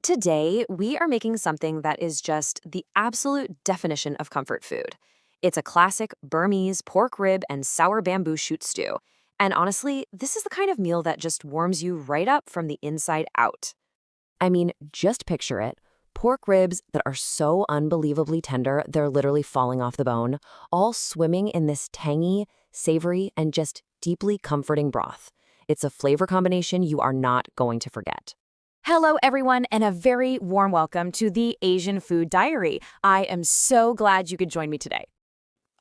Today, we are making something that is just the absolute definition of comfort food. It's a classic Burmese pork rib and sour bamboo shoot stew. And honestly, this is the kind of meal that just warms you right up from the inside out. I mean, just picture it. Pork ribs that are so unbelievably tender, they're literally falling off the bone, all swimming in this tangy, savory, and just deeply comforting broth. It's a flavor combination you are not going to forget. Hello, everyone, and a very warm welcome to the Asian Food Diary. I am so glad you could join me today.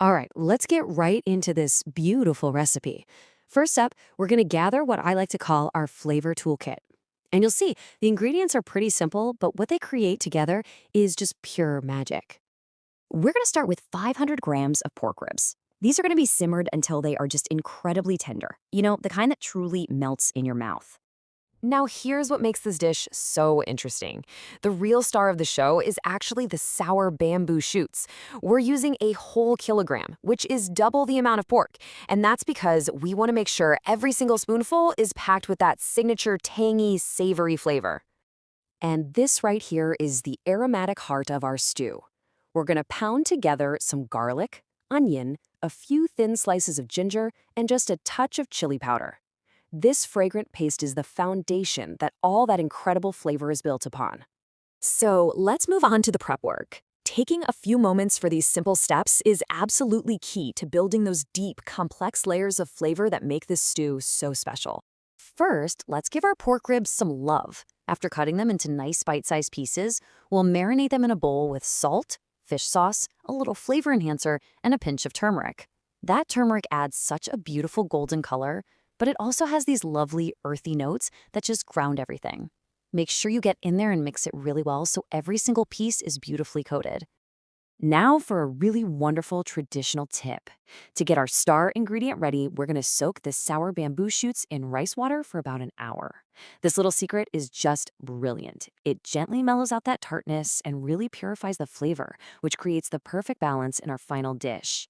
All right, let's get right into this beautiful recipe. First up, we're going to gather what I like to call our flavor toolkit. And you'll see the ingredients are pretty simple, but what they create together is just pure magic. We're going to start with 500 grams of pork ribs. These are going to be simmered until they are just incredibly tender. You know, the kind that truly melts in your mouth. Now, here's what makes this dish so interesting. The real star of the show is actually the sour bamboo shoots. We're using a whole kilogram, which is double the amount of pork. And that's because we want to make sure every single spoonful is packed with that signature tangy, savory flavor. And this right here is the aromatic heart of our stew. We're going to pound together some garlic, onion, a few thin slices of ginger, and just a touch of chili powder. This fragrant paste is the foundation that all that incredible flavor is built upon. So let's move on to the prep work. Taking a few moments for these simple steps is absolutely key to building those deep, complex layers of flavor that make this stew so special. First, let's give our pork ribs some love. After cutting them into nice bite-sized pieces, we'll marinate them in a bowl with salt, fish sauce, a little flavor enhancer, and a pinch of turmeric. That turmeric adds such a beautiful golden color, but it also has these lovely earthy notes that just ground everything. Make sure you get in there and mix it really well so every single piece is beautifully coated. Now for a really wonderful traditional tip. To get our star ingredient ready, we're going to soak the sour bamboo shoots in rice water for about an hour. This little secret is just brilliant. It gently mellows out that tartness and really purifies the flavor, which creates the perfect balance in our final dish.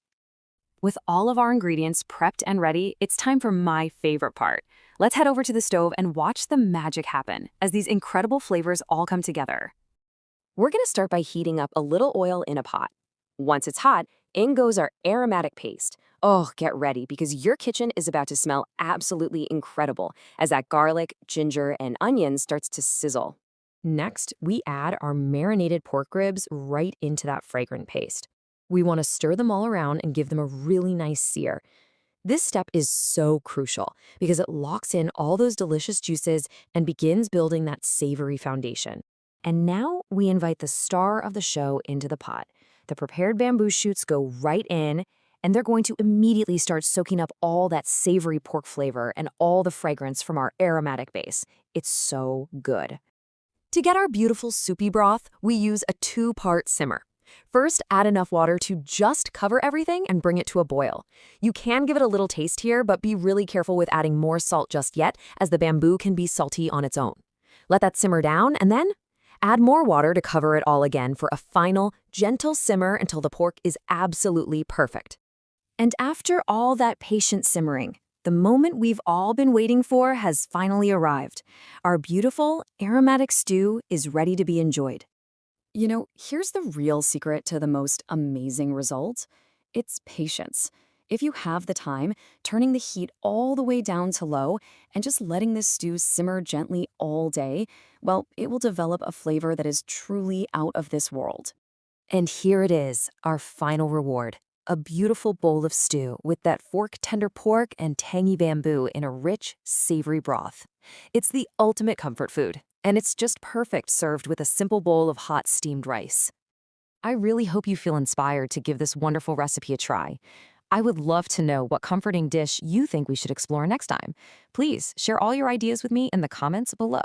With all of our ingredients prepped and ready, it's time for my favorite part. Let's head over to the stove and watch the magic happen as these incredible flavors all come together. We're going to start by heating up a little oil in a pot. Once it's hot, in goes our aromatic paste. Oh, get ready because your kitchen is about to smell absolutely incredible as that garlic, ginger, and onion starts to sizzle. Next, we add our marinated pork ribs right into that fragrant paste. We want to stir them all around and give them a really nice sear. This step is so crucial because it locks in all those delicious juices and begins building that savory foundation. And now we invite the star of the show into the pot. The prepared bamboo shoots go right in, and they're going to immediately start soaking up all that savory pork flavor and all the fragrance from our aromatic base. It's so good. To get our beautiful soupy broth, we use a two-part simmer. First, add enough water to just cover everything and bring it to a boil. You can give it a little taste here, but be really careful with adding more salt just yet, as the bamboo can be salty on its own. Let that simmer down, and then add more water to cover it all again for a final, gentle simmer until the pork is absolutely perfect. And after all that patient simmering, the moment we've all been waiting for has finally arrived. Our beautiful, aromatic stew is ready to be enjoyed. You know, here's the real secret to the most amazing result. It's patience. If you have the time, turning the heat all the way down to low and just letting this stew simmer gently all day, well, it will develop a flavor that is truly out of this world. And here it is, our final reward. A beautiful bowl of stew with that fork-tender pork and tangy bamboo in a rich, savory broth. It's the ultimate comfort food, and it's just perfect served with a simple bowl of hot steamed rice. I really hope you feel inspired to give this wonderful recipe a try. I would love to know what comforting dish you think we should explore next time. Please share all your ideas with me in the comments below.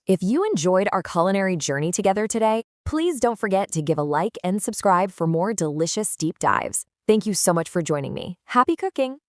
If you enjoyed our culinary journey together today, please don't forget to give a like and subscribe for more delicious deep dives. Thank you so much for joining me. Happy cooking!